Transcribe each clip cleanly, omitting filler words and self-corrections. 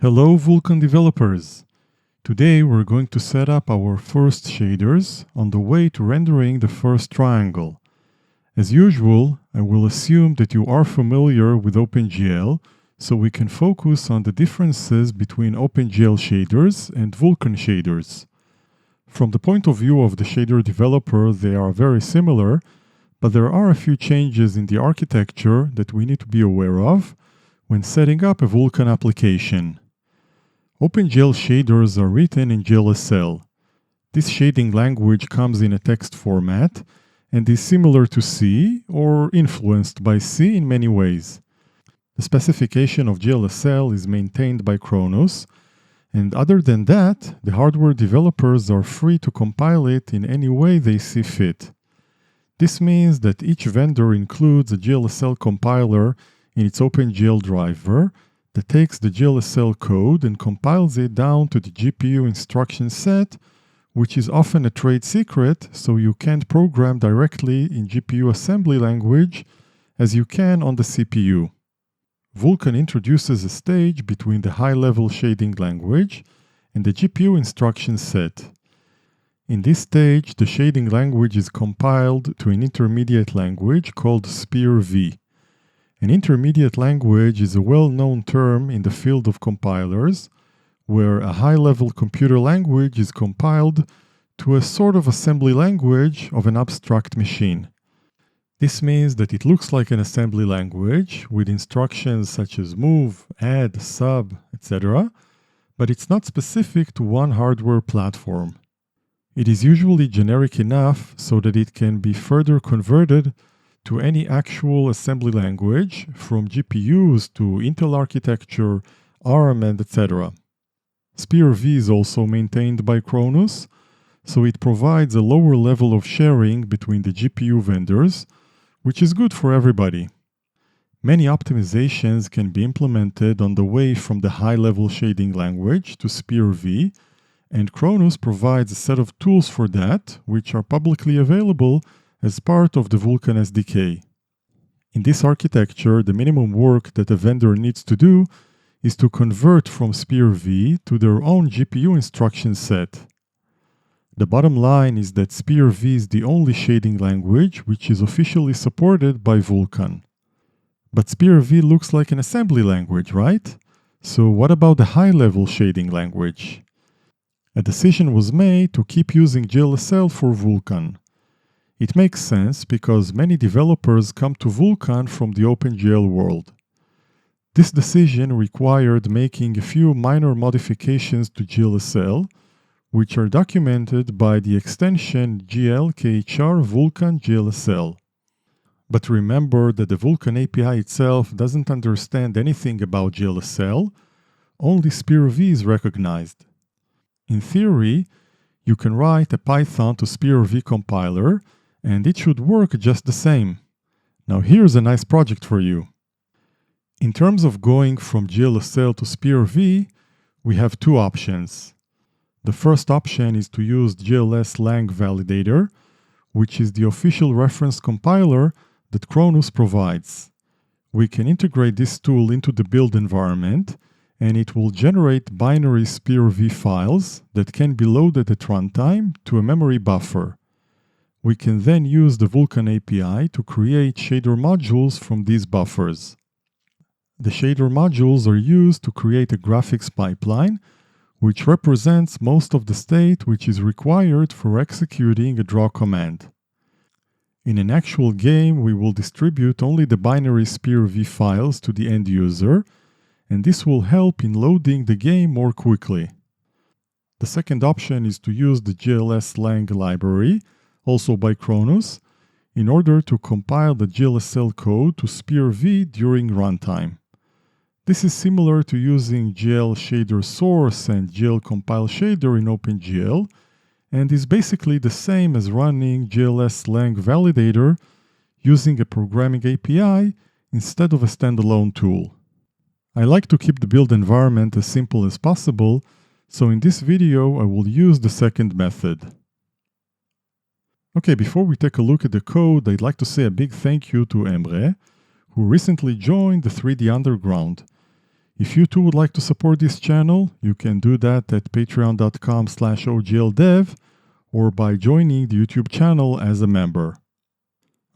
Hello Vulkan developers! Today we're going to set up our first shaders on the way to rendering the first triangle. As usual, I will assume that you are familiar with OpenGL, so we can focus on the differences between OpenGL shaders and Vulkan shaders. From the point of view of the shader developer, they are very similar, but there are a few changes in the architecture that we need to be aware of when setting up a Vulkan application. OpenGL shaders are written in GLSL. This shading language comes in a text format and is similar to C or influenced by C in many ways. The specification of GLSL is maintained by Kronos, and other than that, the hardware developers are free to compile it in any way they see fit. This means that each vendor includes a GLSL compiler in its OpenGL driver that takes the GLSL code and compiles it down to the GPU instruction set, which is often a trade secret, so you can't program directly in GPU assembly language as you can on the CPU. Vulkan introduces a stage between the high-level shading language and the GPU instruction set. In this stage, the shading language is compiled to an intermediate language called SPIR-V. An intermediate language is a well-known term in the field of compilers, where a high-level computer language is compiled to a sort of assembly language of an abstract machine. This means that it looks like an assembly language with instructions such as move, add, sub, etc., but it's not specific to one hardware platform. It is usually generic enough so that it can be further converted to any actual assembly language, from GPUs to Intel architecture, ARM, and etc. SPIR-V is also maintained by Kronos, so it provides a lower level of sharing between the GPU vendors, which is good for everybody. Many optimizations can be implemented on the way from the high-level shading language to SPIR-V, and Kronos provides a set of tools for that, which are publicly available as part of the Vulkan SDK. In this architecture, the minimum work that a vendor needs to do is to convert from SPIR-V to their own GPU instruction set. The bottom line is that SPIR-V is the only shading language which is officially supported by Vulkan. But SPIR-V looks like an assembly language, right? So what about the high-level shading language? A decision was made to keep using GLSL for Vulkan. It makes sense because many developers come to Vulkan from the OpenGL world. This decision required making a few minor modifications to GLSL, which are documented by the extension glkhr Vulkan GLSL. But remember that the Vulkan API itself doesn't understand anything about GLSL, only SPIR-V is recognized. In theory, you can write a Python to SPIR-V compiler, and it should work just the same. Now here's a nice project for you. In terms of going from GLSL to SPIR-V, we have two options. The first option is to use GLS-lang validator, which is the official reference compiler that Kronos provides. We can integrate this tool into the build environment, and it will generate binary SPIR-V files that can be loaded at runtime to a memory buffer. We can then use the Vulkan API to create shader modules from these buffers. The shader modules are used to create a graphics pipeline, which represents most of the state which is required for executing a draw command. In an actual game, we will distribute only the binary SPIR-V files to the end user, and this will help in loading the game more quickly. The second option is to use the GLS-lang library, also by Kronos, in order to compile the GLSL code to SPIR-V during runtime. This is similar to using GL shader source and GL compile shader in OpenGL, and is basically the same as running GLS-lang validator using a programming API instead of a standalone tool. I like to keep the build environment as simple as possible, so in this video I will use the second method. Okay, before we take a look at the code, I'd like to say a big thank you to Emre, who recently joined the 3D Underground. If you too would like to support this channel, you can do that at patreon.com/ogldev or by joining the YouTube channel as a member.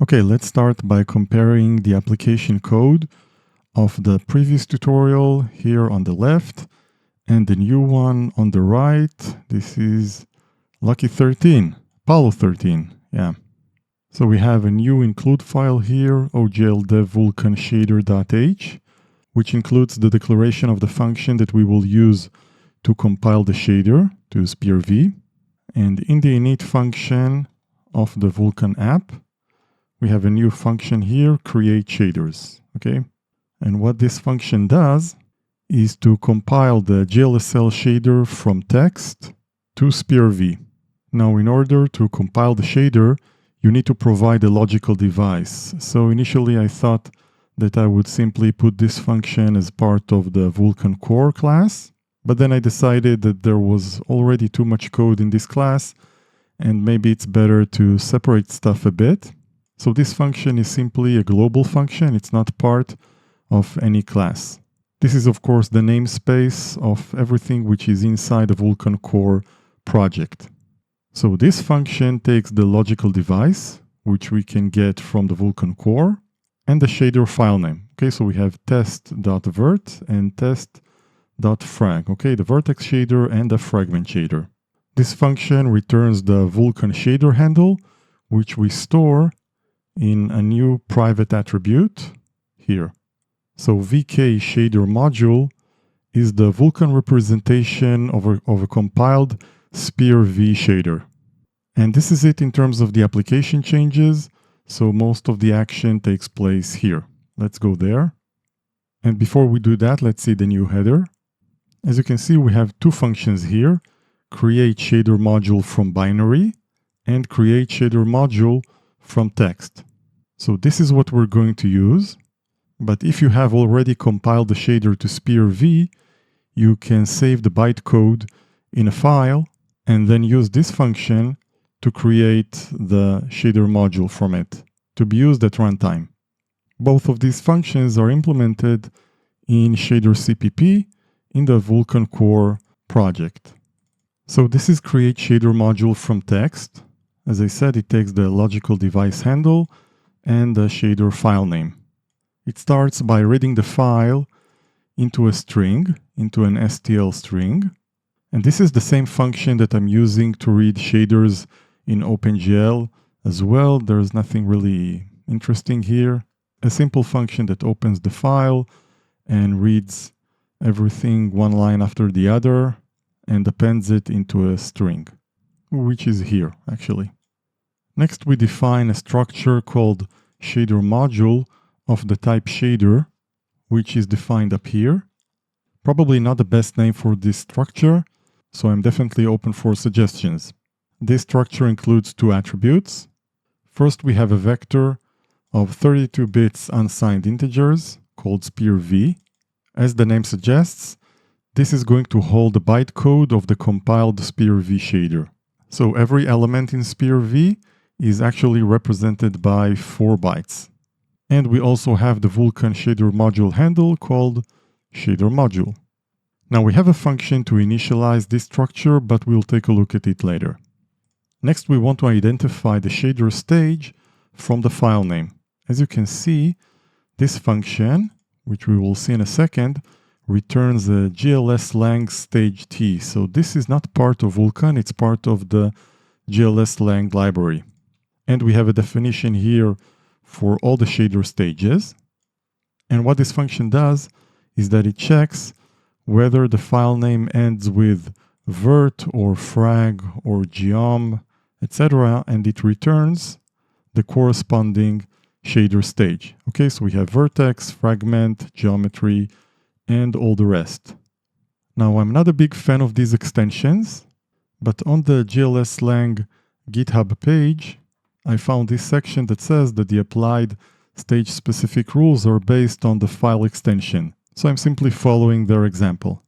Okay, let's start by comparing the application code of the previous tutorial here on the left and the new one on the right. This is Lucky 13, Apollo 13, yeah. So we have a new include file here, ogldev vulkan shader.h, which includes the declaration of the function that we will use to compile the shader to SPIR-V. And in the init function of the Vulkan app, we have a new function here, create shaders, okay? And what this function does is to compile the GLSL shader from text to SPIR-V. Now, in order to compile the shader, you need to provide a logical device. So initially I thought that I would simply put this function as part of the Vulkan core class, but then I decided that there was already too much code in this class and maybe it's better to separate stuff a bit. So this function is simply a global function. It's not part of any class. This is, of course, the namespace of everything which is inside the Vulkan core project. So this function takes the logical device, which we can get from the Vulkan core, and the shader file name. Okay, so we have test.vert and test.frag. Okay, the vertex shader and the fragment shader. This function returns the Vulkan shader handle, which we store in a new private attribute here. So VK shader module is the Vulkan representation of a compiled SPIR-V shader. And this is it in terms of the application changes. So most of the action takes place here. Let's go there. And before we do that, let's see the new header. As you can see, we have two functions here, create shader module from binary and create shader module from text. So this is what we're going to use. But if you have already compiled the shader to SPIR-V, you can save the bytecode in a file and then use this function to create the shader module from it to be used at runtime. Both of these functions are implemented in shader CPP in the Vulkan core project. So this is create shader module from text. As I said, it takes the logical device handle and the shader file name. It starts by reading the file into a string, into an STL string. And this is the same function that I'm using to read shaders in OpenGL as well. There's nothing really interesting here. A simple function that opens the file and reads everything one line after the other and appends it into a string, which is here actually. Next, we define a structure called shader module of the type shader, which is defined up here. Probably not the best name for this structure, so I'm definitely open for suggestions. This structure includes two attributes. First, we have a vector of 32 bits unsigned integers called SPIR-V. As the name suggests, this is going to hold the bytecode of the compiled SPIR-V shader. So every element in SPIR-V is actually represented by 4 bytes. And we also have the Vulkan shader module handle called shader module. Now we have a function to initialize this structure, but we'll take a look at it later. Next, we want to identify the shader stage from the file name. As you can see, this function, which we will see in a second, returns a GLSL stage T. So this is not part of Vulkan, it's part of the GLSL library. And we have a definition here for all the shader stages. And what this function does is that it checks whether the file name ends with vert or frag or geom, etc., and it returns the corresponding shader stage. Okay, so we have vertex, fragment, geometry, and all the rest. Now, I'm not a big fan of these extensions, but on the GLSL GitHub page, I found this section that says that the applied stage-specific rules are based on the file extension. So I'm simply following their example.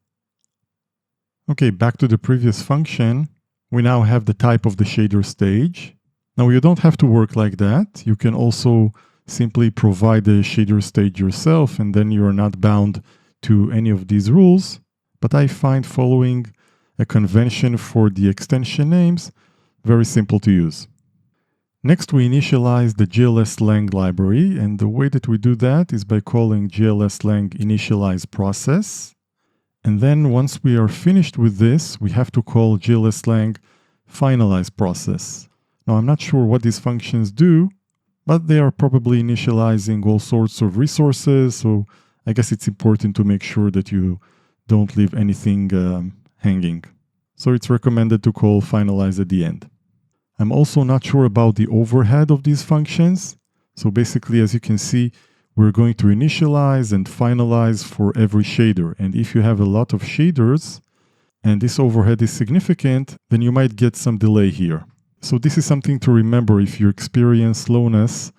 Okay, back to the previous function. We now have the type of the shader stage. Now you don't have to work like that. You can also simply provide the shader stage yourself, and then you are not bound to any of these rules, but I find following a convention for the extension names very simple to use. Next, we initialize the GLSL library, and the way that we do that is by calling GLSL initialize process. And then once we are finished with this, we have to call GLSL finalize process. Now, I'm not sure what these functions do, but they are probably initializing all sorts of resources, so I guess it's important to make sure that you don't leave anything hanging. So it's recommended to call finalize at the end. I'm also not sure about the overhead of these functions. So basically, as you can see, we're going to initialize and finalize for every shader. And if you have a lot of shaders and this overhead is significant, then you might get some delay here. So this is something to remember. If you experience slowness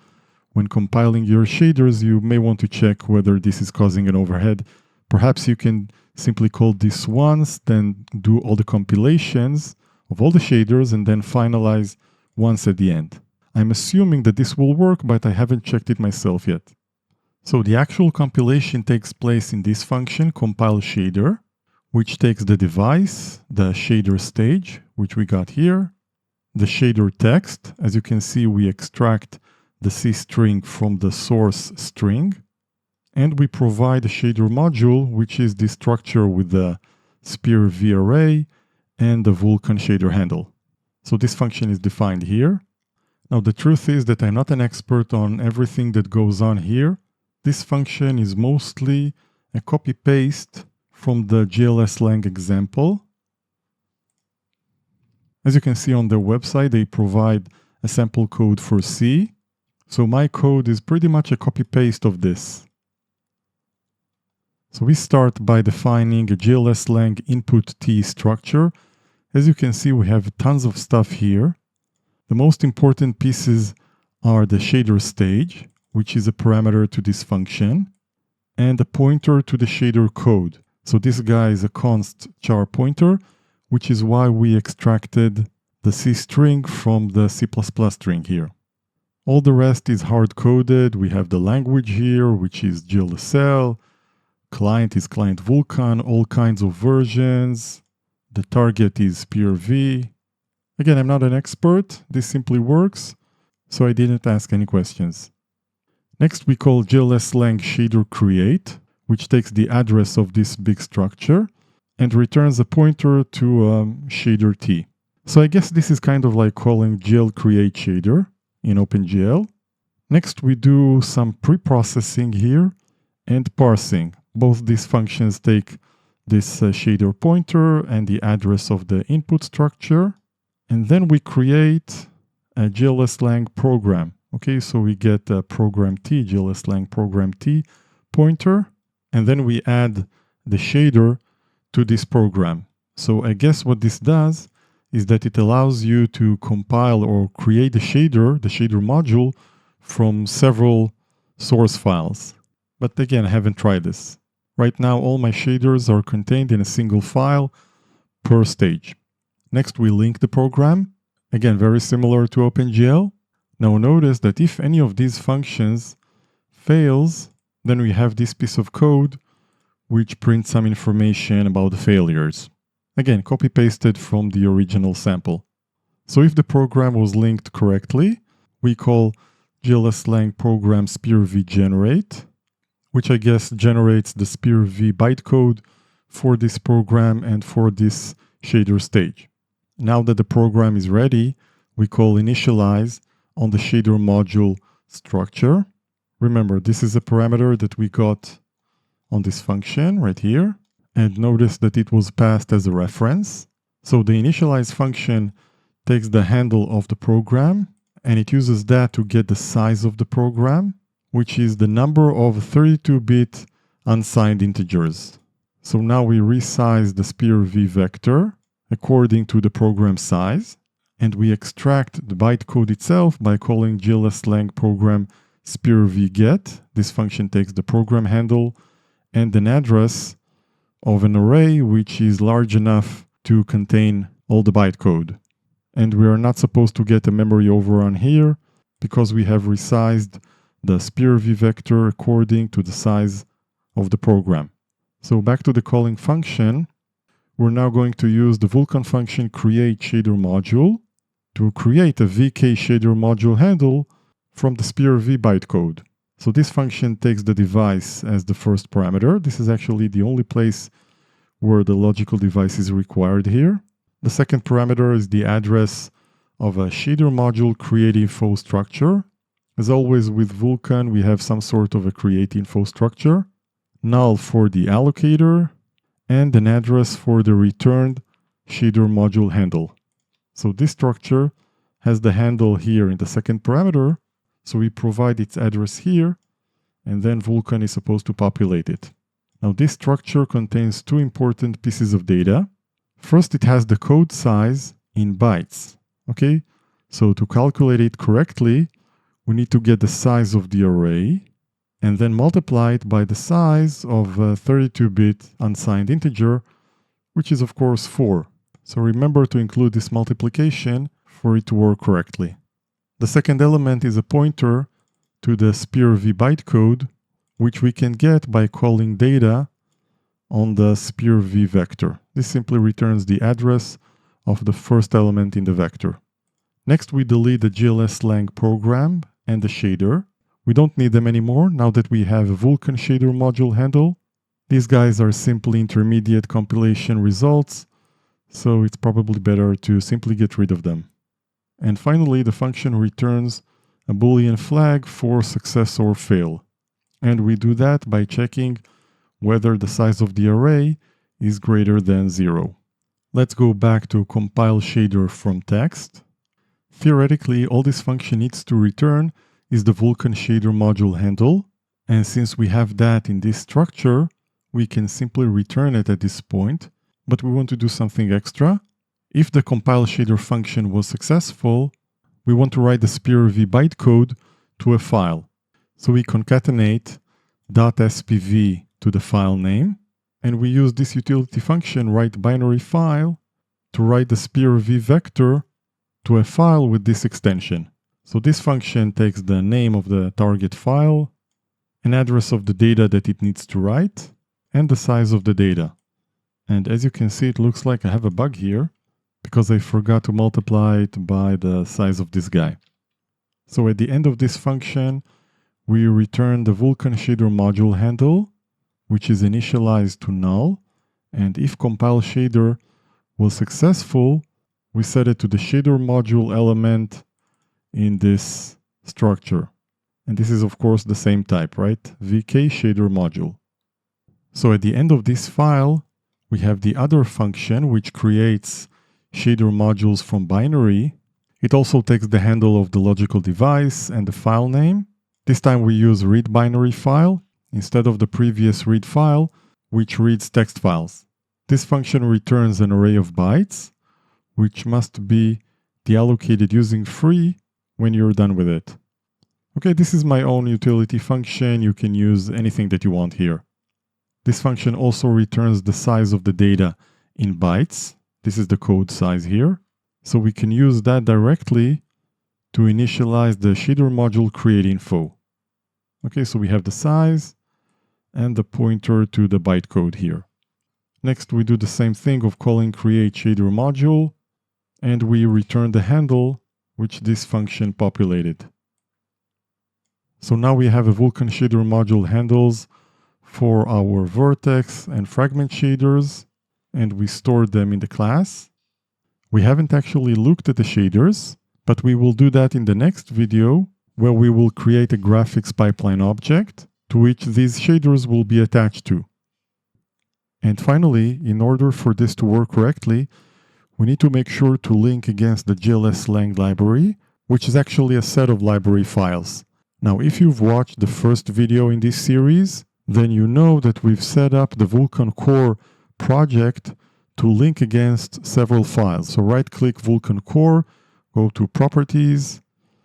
when compiling your shaders, you may want to check whether this is causing an overhead. Perhaps you can simply call this once, then do all the compilations of all the shaders and then finalize once at the end. I'm assuming that this will work, but I haven't checked it myself yet. So the actual compilation takes place in this function, compile shader, which takes the device, the shader stage, which we got here, the shader text. As you can see, we extract the C string from the source string, and we provide a shader module, which is the structure with the SPIR-V array and the Vulkan shader handle. So this function is defined here. Now the truth is that I'm not an expert on everything that goes on here. This function is mostly a copy-paste from the GLSL example. As you can see on their website, they provide a sample code for C. So my code is pretty much a copy-paste of this. So we start by defining a GLSL input T structure. As you can see, we have tons of stuff here. The most important pieces are the shader stage, which is a parameter to this function, and a pointer to the shader code. So this guy is a const char pointer, which is why we extracted the C string from the C++ string here. All the rest is hard-coded. We have the language here, which is GLSL. Client is client Vulkan, all kinds of versions. The target is SPIR-V. Again, I'm not an expert. This simply works, so I didn't ask any questions. Next, we call GLSL shader create, which takes the address of this big structure and returns a pointer to shader T. So I guess this is kind of like calling GL create shader in OpenGL. Next, we do some pre-processing here and parsing. Both these functions take this shader pointer and the address of the input structure. And then we create a GLSL program. Okay, so we get a program T, GLSL program T pointer, and then we add the shader to this program. So I guess what this does is that it allows you to compile or create the shader module from several source files. But again, I haven't tried this. Right now, all my shaders are contained in a single file per stage. Next, we link the program. Again, very similar to OpenGL. Now notice that if any of these functions fails, then we have this piece of code which prints some information about the failures. Again, copy-pasted from the original sample. So if the program was linked correctly, we call GLSL program SPIR-V generate, which I guess generates the SPIR-V bytecode for this program and for this shader stage. Now that the program is ready, we call initialize on the shader module structure. Remember, this is a parameter that we got on this function right here. And notice that it was passed as a reference. So the initialize function takes the handle of the program, and it uses that to get the size of the program, which is the number of 32-bit unsigned integers. So now we resize the SPIR-V vector according to the program size, and we extract the bytecode itself by calling GLSL program SPIR-V get. This function takes the program handle and an address of an array which is large enough to contain all the bytecode. And we are not supposed to get a memory overrun here because we have resized the SPIR-V vector according to the size of the program. So back to the calling function, we're now going to use the Vulkan function create shader module to create a VK shader module handle from the SPIR-V bytecode. So this function takes the device as the first parameter. This is actually the only place where the logical device is required here. The second parameter is the address of a shader module create info structure. As always with Vulkan, we have some sort of a create info structure. Null for the allocator, and an address for the returned shader module handle. So this structure has the handle here in the second parameter, so we provide its address here, and then Vulkan is supposed to populate it. Now this structure contains two important pieces of data. First, it has the code size in bytes. Okay, so to calculate it correctly, we need to get the size of the array and then multiply it by the size of a 32-bit unsigned integer, which is of course 4. So remember to include this multiplication for it to work correctly. The second element is a pointer to the SPIR-V bytecode, which we can get by calling data on the SPIR-V vector. This simply returns the address of the first element in the vector. Next, we delete the GLSL program and the shader. We don't need them anymore now that we have a Vulkan shader module handle. These guys are simply intermediate compilation results, so it's probably better to simply get rid of them. And finally, the function returns a Boolean flag for success or fail. And we do that by checking whether the size of the array is greater than 0. Let's go back to compile shader from text. Theoretically, all this function needs to return is the Vulkan shader module handle, and since we have that in this structure, we can simply return it at this point, but we want to do something extra. If the compile shader function was successful, we want to write the SPIR-V bytecode to a file. So we concatenate .spv to the file name, and we use this utility function writeBinaryFile to write the SPIR-V vector to a file with this extension. So this function takes the name of the target file, an address of the data that it needs to write, and the size of the data. And as you can see, it looks like I have a bug here because I forgot to multiply it by the size of this guy. So at the end of this function, we return the Vulkan shader module handle, which is initialized to null. And if compile shader was successful, we set it to the shader module element in this structure. And this is of course the same type, right? VK shader module. So at the end of this file, we have the other function which creates shader modules from binary. It also takes the handle of the logical device and the file name. This time we use readBinaryFile instead of the previous read file, which reads text files. This function returns an array of bytes, which must be deallocated using free when you're done with it. Okay, this is my own utility function. You can use anything that you want here. This function also returns the size of the data in bytes. This is the code size here. So we can use that directly to initialize the shader module create info. Okay, so we have the size and the pointer to the bytecode here. Next, we do the same thing of calling create shader module, and we return the handle which this function populated. So now we have a Vulkan shader module handles for our vertex and fragment shaders, and we stored them in the class. We haven't actually looked at the shaders, but we will do that in the next video, where we will create a graphics pipeline object to which these shaders will be attached to. And finally, in order for this to work correctly, we need to make sure to link against the GLSL library, which is actually a set of library files. Now, if you've watched the first video in this series, then you know that we've set up the Vulkan core project to link against several files. So right-click Vulkan core, go to Properties,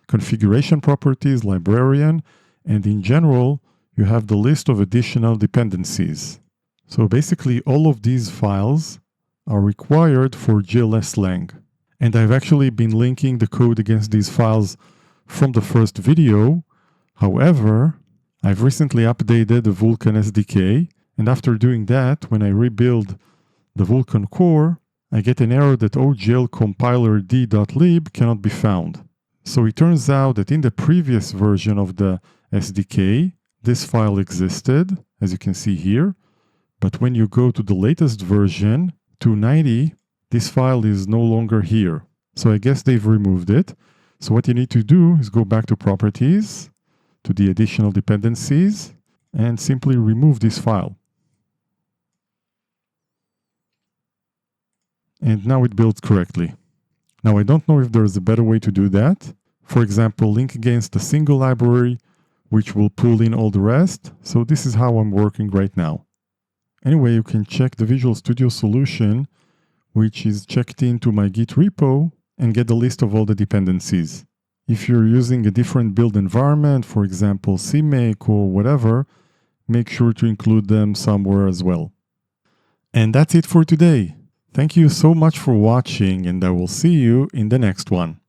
Configuration Properties, Librarian, and in general, you have the list of additional dependencies. So basically, all of these files are required for GLSL. And I've actually been linking the code against these files from the first video. However, I've recently updated the Vulkan SDK, And after doing that, when I rebuild the Vulkan core, I get an error that OGL compiler d.lib cannot be found. So it turns out that in the previous version of the SDK, this file existed, as you can see here. But when you go to the latest version, 290, this file is no longer here. So I guess they've removed it. So what you need to do is go back to Properties, to the Additional Dependencies, and simply remove this file. And now it builds correctly. Now I don't know if there's a better way to do that. For example, link against a single library, which will pull in all the rest. So this is how I'm working right now. Anyway, you can check the Visual Studio solution, which is checked into my Git repo, and get the list of all the dependencies. If you're using a different build environment, for example, CMake or whatever, make sure to include them somewhere as well. And that's it for today. Thank you so much for watching, and I will see you in the next one.